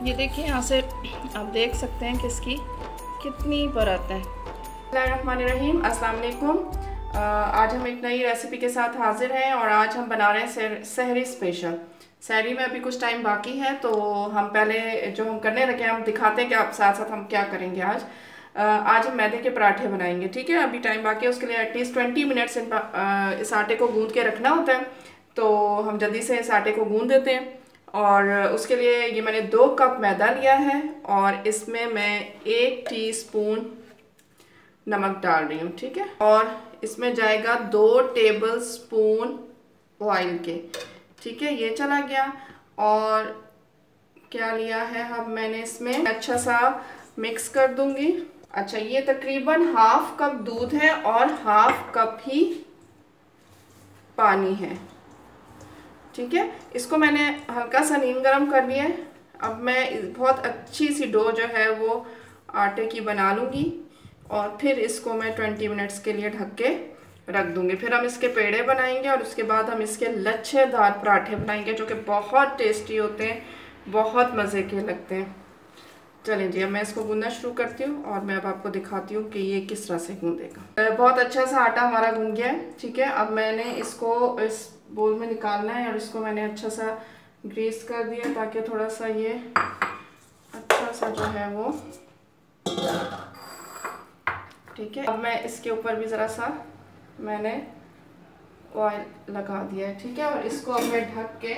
ये देखिए यहाँ से आप देख सकते हैं कि इसकी कितनी परत है। बिस्मिल्लाहिर्रहमानिर्रहीम, अस्सलाम वालेकुम। आज हम एक नई रेसिपी के साथ हाजिर हैं और आज हम बना रहे हैं सहरी स्पेशल। सहरी में अभी कुछ टाइम बाकी है, तो हम पहले जो हम करने लगे हैं हम दिखाते हैं कि आप साथ साथ हम क्या करेंगे। आज हम मैदे के पराठे बनाएंगे, ठीक है। अभी टाइम बाकी है, उसके लिए एटलीस्ट 20 मिनट्स इस आटे को गूंद के रखना होता है, तो हम जल्दी से इस आटे को गूंद देते हैं। और उसके लिए ये मैंने 2 कप मैदा लिया है और इसमें मैं 1 टीस्पून नमक डाल रही हूँ, ठीक है। और इसमें जाएगा 2 टेबल स्पून ऑयल के, ठीक है। ये चला गया। और क्या लिया है अब मैंने इसमें अच्छा सा मिक्स कर दूंगी। अच्छा, ये तकरीबन हाफ कप दूध है और हाफ कप ही पानी है, ठीक है। इसको मैंने हल्का सा नीम गरम कर लिया है। अब मैं बहुत अच्छी सी डो जो है वो आटे की बना लूँगी और फिर इसको मैं 20 मिनट्स के लिए ढक के रख दूँगी। फिर हम इसके पेड़े बनाएंगे और उसके बाद हम इसके लच्छेदार पराठे बनाएंगे जो कि बहुत टेस्टी होते हैं, बहुत मज़े के लगते हैं। चलें जी, अब मैं इसको गूंदना शुरू करती हूँ और मैं अब आपको दिखाती हूँ कि ये किस तरह से गूंदेगा। बहुत अच्छा सा आटा हमारा गूंद गया है, ठीक है। अब मैंने इसको इस बोल में निकालना है और इसको मैंने अच्छा सा ग्रीस कर दिया ताकि थोड़ा सा ये अच्छा सा जो है वो, ठीक है। अब मैं इसके ऊपर भी ज़रा सा मैंने ऑयल लगा दिया है, ठीक है। और इसको अब मैं ढक के,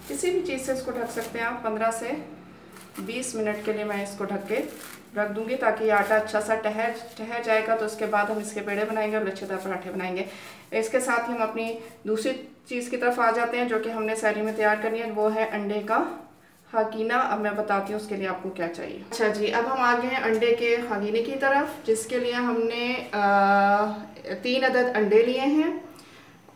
किसी भी चीज़ से इसको ढक सकते हैं आप, 15 से 20 मिनट के लिए मैं इसको ढक के रख दूंगी ताकि ये आटा अच्छा सा ठहर जाएगा। तो उसके बाद हम इसके पेड़े बनाएंगे और लच्छेदार पराठे बनाएंगे। इसके साथ ही हम अपनी दूसरी चीज़ की तरफ आ जाते हैं जो कि हमने सहरी में तैयार करनी है, वो है अंडे का हकीना। अब मैं बताती हूँ उसके लिए आपको क्या चाहिए। अच्छा जी, अब हम आ गए हैं अंडे के हकीने की तरफ, जिसके लिए हमने 3 अदद अंडे लिए हैं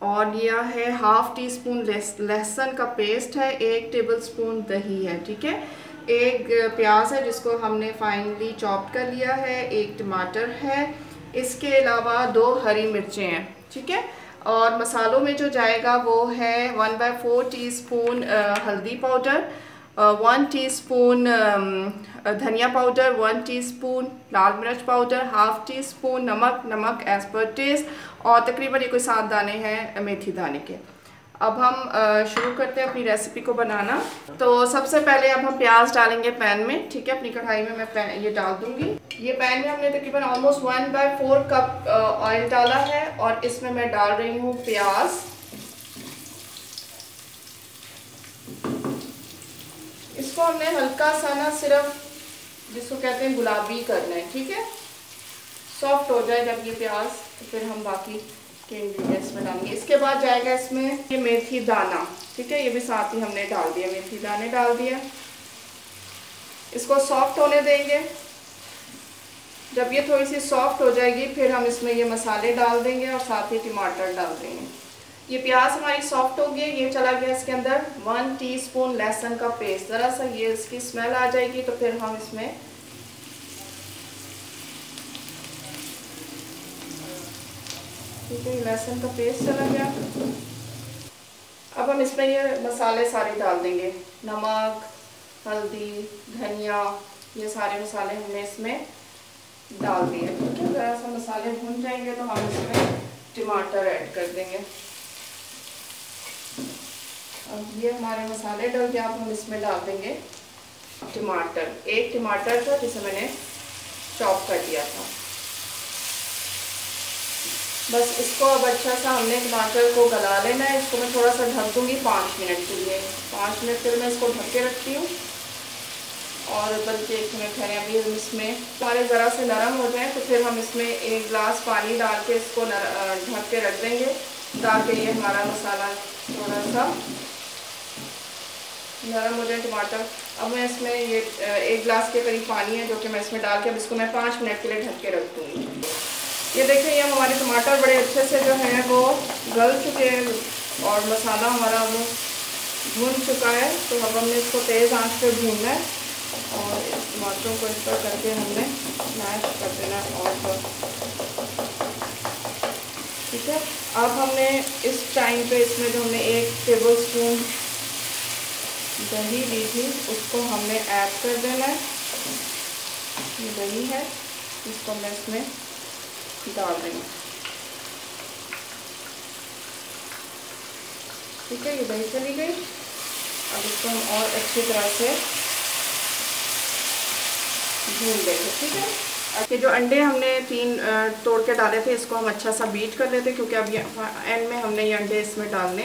और लिया है हाफ टी स्पून लहसुन का पेस्ट है, 1 टेबल स्पून दही है, ठीक है। 1 प्याज है जिसको हमने फाइनली चॉप कर लिया है, 1 टमाटर है, इसके अलावा 2 हरी मिर्चें हैं, ठीक है। और मसालों में जो जाएगा वो है 1/4 टीस्पून हल्दी पाउडर, 1 टीस्पून धनिया पाउडर, 1 टीस्पून लाल मिर्च पाउडर, हाफ टी स्पून नमक एज पर टेस्ट, और तकरीबन ये कोई 7 दाने हैं मेथी दाने के। अब हम शुरू करते हैं अपनी रेसिपी को बनाना। तो सबसे पहले अब हम प्याज डालेंगे पैन में, ठीक है। अपनी कढ़ाई में मैं ये डाल दूंगी। ये पैन में हमने तकरीबन ऑलमोस्ट 1/4 कप ऑयल डाला है और इसमें मैं डाल रही हूँ प्याज। इसको हमने हल्का सा ना, सिर्फ जिसको कहते हैं गुलाबी करना है, ठीक है। सॉफ्ट हो जाए जब ये प्याज, तो फिर हम बाकी के इंग्रेडिएंट्स में डालेंगे। इसके बाद जाएगा इसमें ये मेथी दाना, ठीक है। ये भी साथ ही हमने डाल दिया, मेथी दाने डाल दिया। इसको सॉफ्ट होने देंगे। जब ये थोड़ी सी सॉफ्ट हो जाएगी फिर हम इसमें ये मसाले डाल देंगे और साथ ही टमाटर डाल देंगे। ये प्याज हमारी सॉफ्ट हो गई, ये चला गया इसके अंदर 1 टीस्पून लहसुन का पेस्ट। ज़रा सा ये इसकी स्मेल आ जाएगी तो फिर हम इसमें ठीक है, लहसुन का पेस्ट चला गया। अब हम इसमें ये मसाले सारे डाल देंगे, नमक, हल्दी, धनिया, ये सारे मसाले हमने इसमें डाल दिए, ठीक है। ज़रा सा मसाले भून जाएंगे तो हम इसमें टमाटर ऐड कर देंगे। अब ये हमारे मसाले डल गए, अब हम इसमें डाल देंगे टमाटर। 1 टमाटर था जिसे मैंने चॉप कर दिया था। बस इसको अब अच्छा सा हमने टमाटर को गला लेना है। इसको मैं थोड़ा सा ढक दूंगी 5 मिनट के लिए। 5 मिनट के लिए मैं इसको ढक के रखती हूँ और बल्कि 1 मिनट है। अभी हम इसमें हमारे ज़रा से नरम हो जाए तो फिर हम इसमें 1 गिलास पानी डाल के इसको ढक के रख देंगे ताकि ये हमारा मसाला थोड़ा सा नरम हो जाए, टमाटर। अब मैं इसमें ये 1 गिलास के करीब पानी है जो कि मैं इसमें डाल के अब इसको मैं 5 मिनट के लिए ढक के रख दूँगी। ये देखिए, ये हमारे टमाटर बड़े अच्छे से जो है वो गल चुके हैं और मसाला हमारा वो भून चुका है। तो अब हमने इसको तेज़ आंच पे भूनना है और टमाटरों को इस पर करके हमने मैश कर देना है और ठीक है। अब हमने इस टाइम पे इसमें जो हमने 1 टेबल स्पून दही ली थी उसको हमने ऐड कर देना है। ये दही है, इसको मैं इसमें डाल देंगे। ठीक है, ये दही चली गई। अब इसको हम और अच्छी तरह से भून देंगे। ठीक है, ये जो अंडे हमने 3 तोड़ के डाले थे इसको हम अच्छा सा बीट कर लेते, क्योंकि अब ये एंड में हमने ये अंडे इसमें डालने,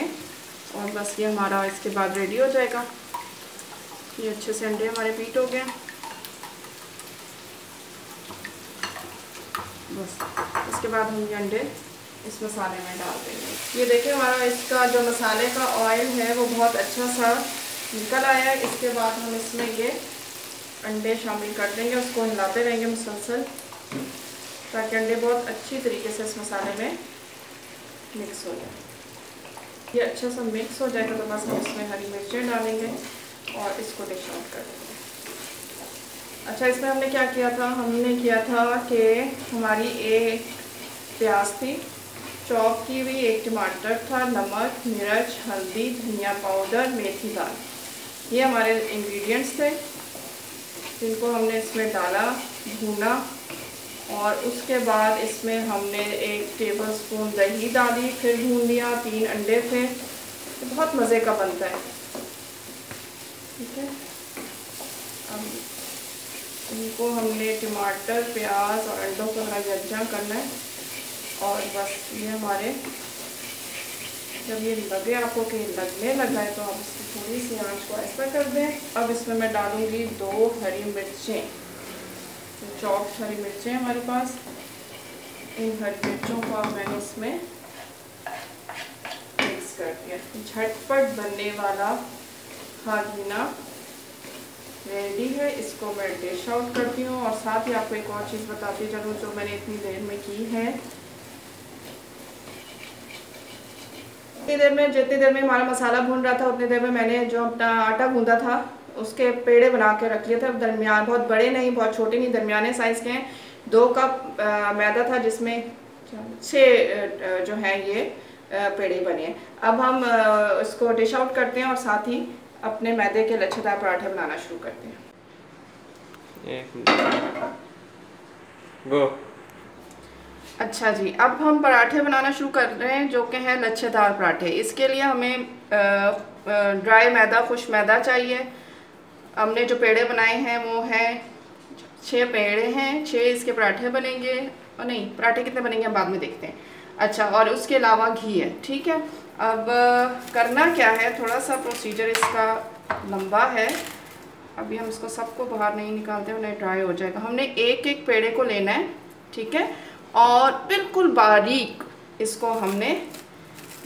और बस ये हमारा इसके बाद रेडी हो जाएगा। ये अच्छे से अंडे हमारे बीट हो गए। बस इसके बाद हम ये अंडे इस मसाले में डाल देंगे। ये देखिए हमारा इसका जो मसाले का ऑयल है वो बहुत अच्छा सा निकल आया है। इसके बाद हम इसमें ये अंडे शामिल कर देंगे, उसको हिलाते रहेंगे मुसलसल, ताकि अंडे बहुत अच्छी तरीके से इस मसाले में मिक्स हो जाए। ये अच्छा सा मिक्स हो जाएगा तो बस हम इसमें हरी मिर्चें डालेंगे और इसको डिश आउट कर देंगे। अच्छा, इसमें हमने क्या किया था, हमने किया था कि हमारी एक प्याज थी चॉप की हुई, एक टमाटर था, नमक, मिर्च, हल्दी, धनिया पाउडर, मेथी दाल, ये हमारे इंग्रेडिएंट्स थे जिनको हमने इसमें डाला, भूना, और उसके बाद इसमें हमने 1 टेबलस्पून दही डाली, फिर भून लिया। 3 अंडे थे, तो बहुत मज़े का बनता है। ठीक है, अब इनको हमने टमाटर, प्याज और अंडों को थोड़ा यकजा करना है, और बस ये हमारे जब ये लगे आपको कि लगने लगा है तो आप इसकी थोड़ी सी आंच को ऐसा कर दें। अब इसमें मैं डालूंगी 2 हरी मिर्चें, तो चॉप्ड हरी मिर्चें हमारे पास। इन हरी मिर्चों को अब मैंने इसमें मिक्स कर दिया। झटपट बनने वाला खागीना रेडी है। इसको मैं डिश आउट करती हूँ, और साथ ही आपको एक और चीज़ बताती चलूँ जो मैंने इतनी देर में की है। जितनी देर में हमारा मसाला भून रहा था उतनी देर में मैंने जो अपना आटा गूंदा था उसके पेड़े बना के रख लिए थे। दरमियान, बहुत बड़े नहीं बहुत छोटे नहीं, दरमियाने साइज़ के हैं। 2 कप मैदा था जिसमें 6 जो है ये पेड़े बने हैं। अब हम इसको डिश आउट करते हैं और साथ ही अपने मैदे के लच्छेदार पराठे बनाना शुरू करते हैं। गो। अच्छा जी, अब हम पराठे बनाना शुरू कर रहे हैं जो कि हैं लच्छेदार पराठे। इसके लिए हमें ड्राई मैदा, खुश मैदा चाहिए। हमने जो पेड़े बनाए हैं वो हैं 6 पेड़े हैं, 6 इसके पराठे बनेंगे। और नहीं, पराठे कितने बनेंगे हम बाद में देखते हैं। अच्छा, और उसके अलावा घी है। ठीक है, अब करना क्या है, थोड़ा सा प्रोसीजर इसका लंबा है। अभी हम इसको सबको बाहर नहीं निकालते, उन्हें ड्राई हो जाएगा। हमने एक पेड़े को लेना है, ठीक है, और बिल्कुल बारीक इसको हमने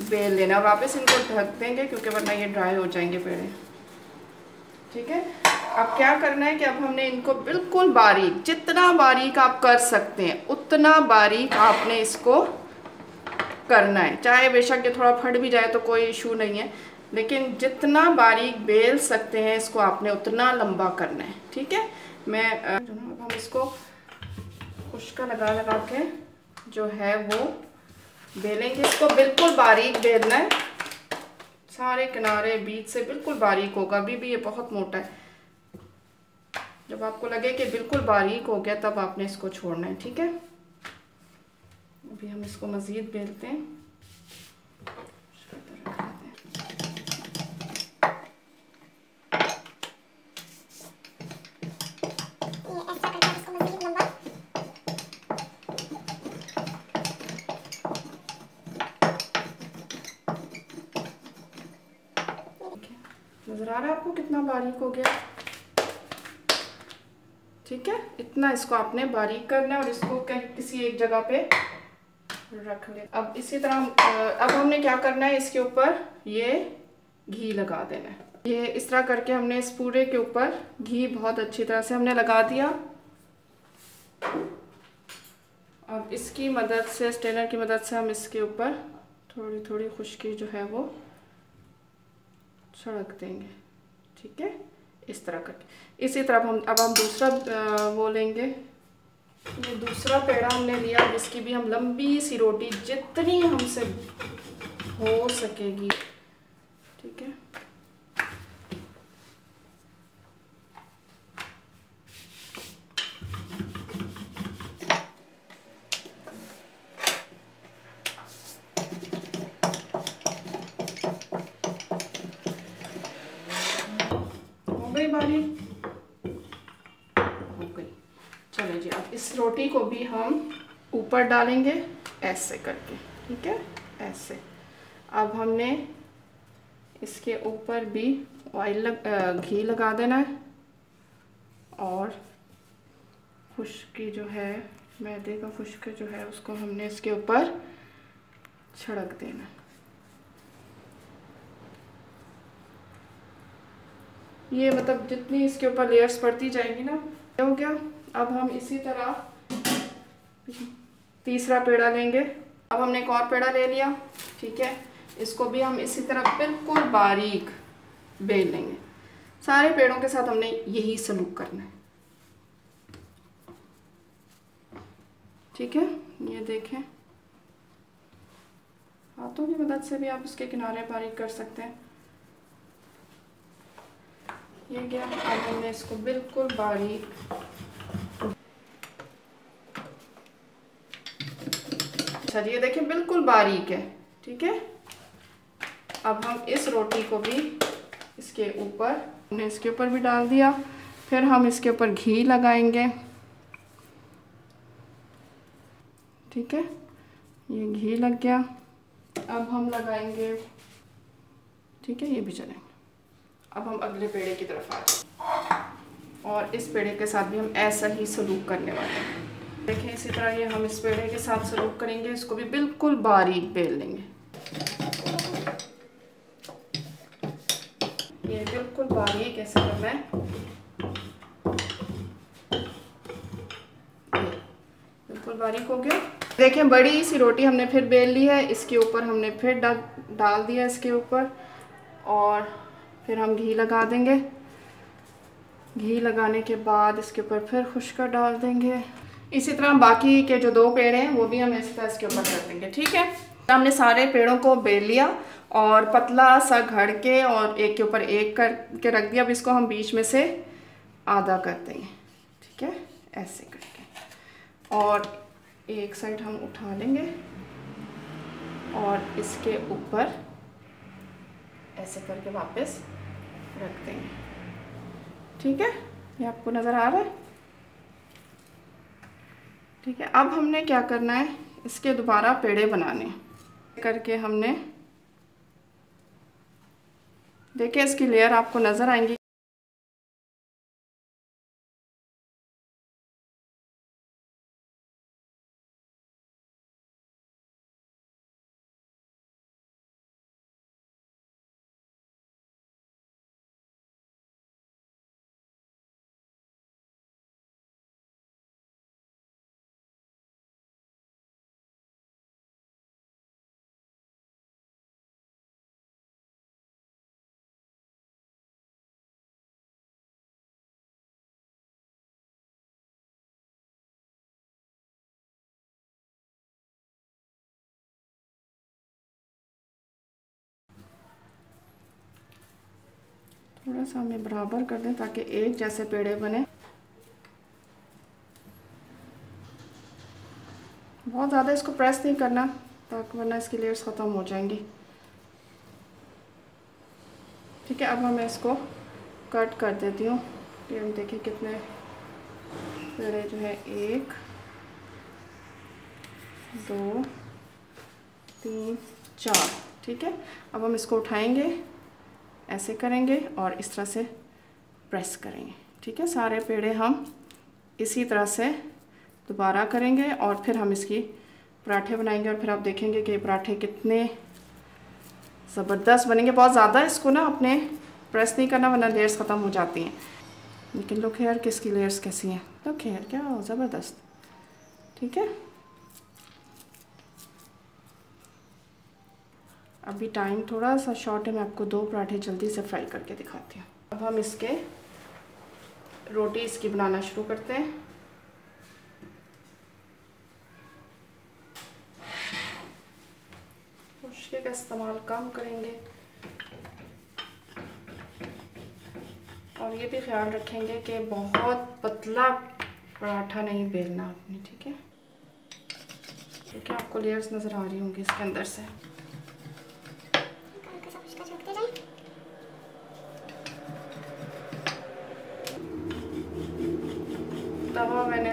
बेल लेना। वापस इनको ढक देंगे क्योंकि वरना ये ड्राई हो जाएंगे पेड़े। ठीक है, अब क्या करना है कि अब हमने इनको बिल्कुल बारीक, जितना बारीक आप कर सकते हैं उतना बारीक आपने इसको करना है। चाहे बेशक ये थोड़ा फट भी जाए तो कोई इशू नहीं है, लेकिन जितना बारीक बेल सकते हैं इसको आपने उतना लंबा करना है। ठीक है, हम इसको खुश्का लगा के जो है वो बेलेंगे। इसको बिल्कुल बारीक बेलना है, सारे किनारे बीच से बिल्कुल बारीक होगा। अभी भी ये बहुत मोटा है। जब आपको लगे कि बिल्कुल बारीक हो गया तब आपने इसको छोड़ना है। ठीक है, अभी हम इसको मज़ीद बेलते हैं। नज़र आ रहा है आपको कितना बारीक हो गया? ठीक है, इतना इसको आपने बारीक करना है और इसको किसी एक जगह पे रख ले। अब इसी तरह अब हमने क्या करना है, इसके ऊपर ये घी लगा देना है। ये इस तरह करके हमने इस पूरे के ऊपर घी बहुत अच्छी तरह से हमने लगा दिया। अब इसकी मदद से, स्ट्रेनर की मदद से हम इसके ऊपर थोड़ी थोड़ी खुश्की जो है वो छिड़क देंगे। ठीक है, इस तरह करके। इसी तरह अब हम दूसरा वो लेंगे। ये दूसरा पेड़ा हमने लिया जिसकी भी हम लंबी सी रोटी जितनी हमसे हो सकेगी, ठीक है, हमारी हो गई। चलो जी, अब इस रोटी को भी हम ऊपर डालेंगे ऐसे करके, ठीक है, ऐसे। अब हमने इसके ऊपर भी घी लगा देना है और खुश्की जो है, मैदे का खुश्क जो है, उसको हमने इसके ऊपर छिड़क देना। ये मतलब जितनी इसके ऊपर लेयर्स पड़ती जाएगी ना, हो गया। अब हम इसी तरह तीसरा पेड़ा लेंगे। अब हमने एक और पेड़ा ले लिया, ठीक है, इसको भी हम इसी तरह बिल्कुल बारीक बेल लेंगे। सारे पेड़ों के साथ हमने यही सलूक करना है, ठीक है। ये देखें, हाथों की मदद से भी आप उसके किनारे बारीक कर सकते हैं। ये गया। अब हमने इसको बिल्कुल बारीक, अच्छा जी, ये देखें बिल्कुल बारीक है, ठीक है। अब हम इस रोटी को भी इसके ऊपर, हमने इसके ऊपर भी डाल दिया। फिर हम इसके ऊपर घी लगाएंगे, ठीक है, ये घी लग गया। अब हम लगाएंगे, ठीक है, ये भी चलेंगे। अब हम अगले पेड़े की तरफ आ जाएंगे और इस पेड़े के साथ भी हम ऐसा ही सलूक करने वाले हैं। देखें, इसी तरह ये हम इस पेड़े के साथ सलूक करेंगे, इसको भी बिल्कुल बारीक बेल लेंगे। ये बिल्कुल बारीक ऐसे करना है, बिल्कुल बारीक हो गया। देखें, बड़ी सी रोटी हमने फिर बेल ली है, इसके ऊपर हमने फिर डाल दिया इसके ऊपर, और फिर हम घी लगा देंगे। घी लगाने के बाद इसके ऊपर फिर खुश्का डाल देंगे। इसी तरह बाकी के जो 2 पेड़ हैं वो भी हम इस तरह इसके ऊपर कर देंगे, ठीक है। हमने सारे पेड़ों को बेल लिया और पतला सा घड़ के और एक के ऊपर एक करके रख दिया। अब इसको हम बीच में से आधा कर देंगे, ठीक है, ऐसे करके। और एक साइड हम उठा लेंगे और इसके ऊपर ऐसे करके वापस रख देंगे, ठीक है। ये आपको नज़र आ रहा है, ठीक है। अब हमने क्या करना है, इसके दोबारा पेड़े बनाने करके हमने, देखिए इसकी लेयर आपको नज़र आएंगी। थोड़ा सा हमें बराबर कर दें ताकि एक जैसे पेड़े बने। बहुत ज़्यादा इसको प्रेस नहीं करना, ताकि वरना इसकी लेयर्स ख़त्म हो जाएंगी, ठीक है। अब मैं इसको कट कर देती हूँ। ये हम देखिए कितने पेड़े जो है, 1 2 3 4, ठीक है। अब हम इसको उठाएंगे, ऐसे करेंगे और इस तरह से प्रेस करेंगे, ठीक है। सारे पेड़े हम इसी तरह से दोबारा करेंगे और फिर हम इसकी पराठे बनाएंगे। और फिर आप देखेंगे कि पराठे कितने ज़बरदस्त बनेंगे। बहुत ज़्यादा इसको ना अपने प्रेस नहीं करना, वरना लेयर्स ख़त्म हो जाती हैं। लेकिन लुक हेयर किसकी लेयर्स कैसी हैं, लुक हेयर क्या ज़बरदस्त, ठीक है। अभी टाइम थोड़ा सा शॉर्ट है, मैं आपको 2 पराठे जल्दी से फ्राई करके दिखाती हूँ। अब हम इसके रोटी इसकी बनाना शुरू करते हैं। खुश्के का इस्तेमाल कम करेंगे और ये भी ख्याल रखेंगे कि बहुत पतला पराठा नहीं बेलना आपने, ठीक है। ठीक है, आपको लेयर्स नज़र आ रही होंगी इसके अंदर से।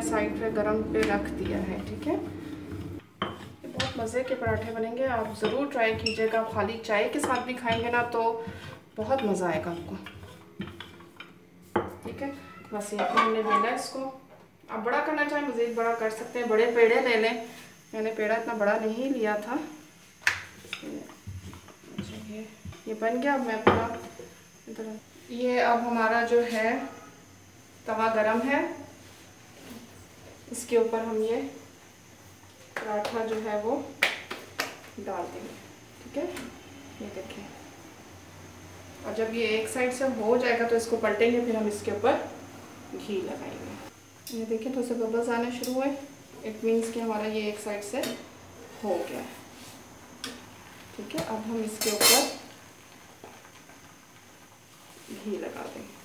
साइड पे गरम पे रख दिया है। ठीक है, ये बहुत मज़े के पराठे बनेंगे, आप ज़रूर ट्राई कीजिएगा। खाली चाय के साथ भी खाएंगे ना तो बहुत मज़ा आएगा आपको। ठीक है, बस ये हमने बेला इसको। आप बड़ा करना चाहें मज़ीद बड़ा कर सकते हैं, बड़े पेड़े ले लें। मैंने पेड़ा इतना बड़ा नहीं लिया था। ये बन गया। अब मैं अपना ये अब हमारा जो है तवा गरम है, इसके ऊपर हम ये पराठा जो है वो डाल देंगे। ठीक है, ये देखिए। और जब ये एक साइड से हो जाएगा तो इसको पलटेंगे, फिर हम इसके ऊपर घी लगाएंगे। ये देखिए थोड़े से बबल्स आने शुरू हुए, इट मीन्स कि हमारा ये एक साइड से हो गया है। ठीक है, अब हम इसके ऊपर घी लगा देंगे।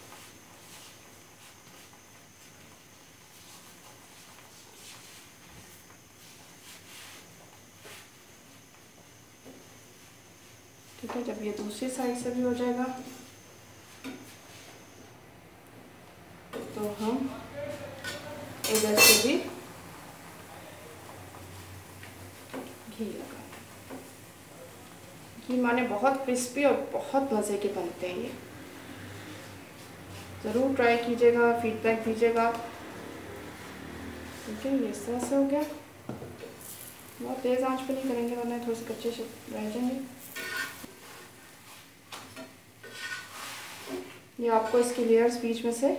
ठीक है, जब ये दूसरी साइड से भी हो जाएगा तो हम इधर से भी घी लगा दें। घी माने बहुत क्रिस्पी और बहुत मज़े के बनते हैं ये। ज़रूर ट्राई कीजिएगा, फीडबैक दीजिएगा। ठीक है, ये इस तरह से हो गया। बहुत तेज़ आंच पे नहीं करेंगे वरना थोड़े से कच्चे रह जाएंगे। ये आपको इसकी लेयर्स बीच में से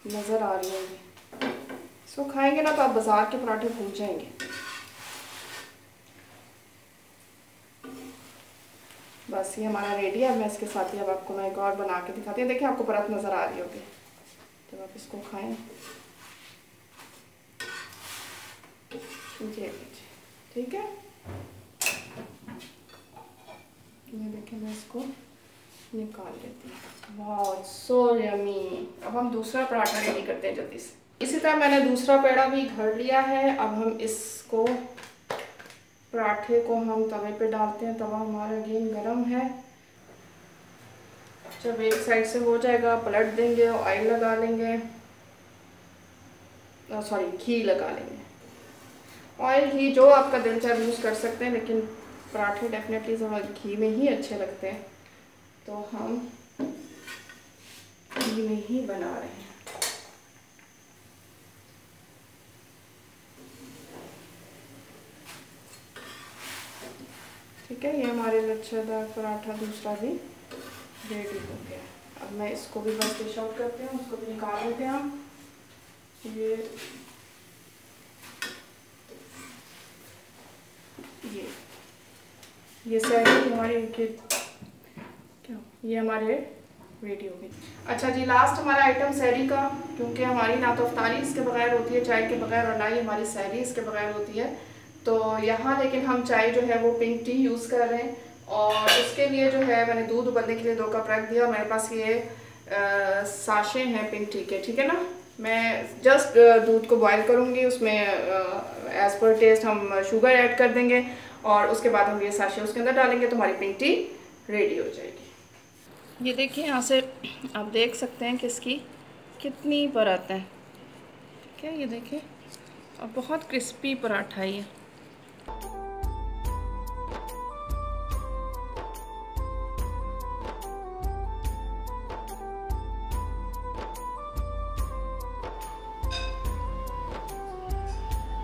नज़र आ रही होंगी। इसको खाएंगे ना तो आप बाज़ार के पराठे भूल जाएंगे। बस ये हमारा रेडी है। मैं इसके साथ ही अब आपको मैं एक और बना के दिखाती हूँ। देखिए आपको परत नज़र आ रही होगी जब आप इसको खाएं। ठीक है, ये देखिए मैं इसको निकाल लेती हूँ। वाह, सो यमी। अब हम दूसरा पराठा रेडी करते हैं जल्दी से। इसी तरह मैंने दूसरा पेड़ा भी घड़ लिया है। अब हम इसको पराठे को हम तवे पे डालते हैं। तवा हमारा अगेन गरम है। जब एक साइड से हो जाएगा पलट देंगे, ऑयल लगा लेंगे, सॉरी घी लगा लेंगे। ऑयल घी जो आपका दिल चाहे यूज़ कर सकते हैं, लेकिन पराठे डेफिनेटली घी में ही अच्छे लगते हैं, तो हम घी में ही बना रहे हैं। ठीक है, ये हमारे लच्छेदार पराठा दूसरा भी रेडी हो गया। अब मैं इसको भी बस डिश आउट करते हैं, उसको भी निकाल लेते हैं हम। ये सैरी हमारी क्या ये हमारे रेडी हो गई। अच्छा जी, लास्ट हमारा आइटम सैरी का, क्योंकि हमारी ना तो अफ्तारी इसके बगैर होती है चाय के बगैर, और ना ही हमारी सैरी इसके बगैर होती है। तो यहाँ लेकिन हम चाय जो है वो पिंक टी यूज़ कर रहे हैं, और उसके लिए जो है मैंने दूध उबलने के लिए 2 कप रख दिया। मेरे पास ये साशे हैं पिंक टी के। ठीक है ना, मैं जस्ट दूध को बॉयल करूँगी, उसमें एज़ पर टेस्ट हम शुगर ऐड कर देंगे, और उसके बाद हम ये साशे उसके अंदर डालेंगे तो हमारी पिंक टी रेडी हो जाएगी। ये देखिए यहाँ से आप देख सकते हैं कि इसकी कितनी परत है। ठीक है, ये देखिए, और बहुत क्रिस्पी पराठा है ये।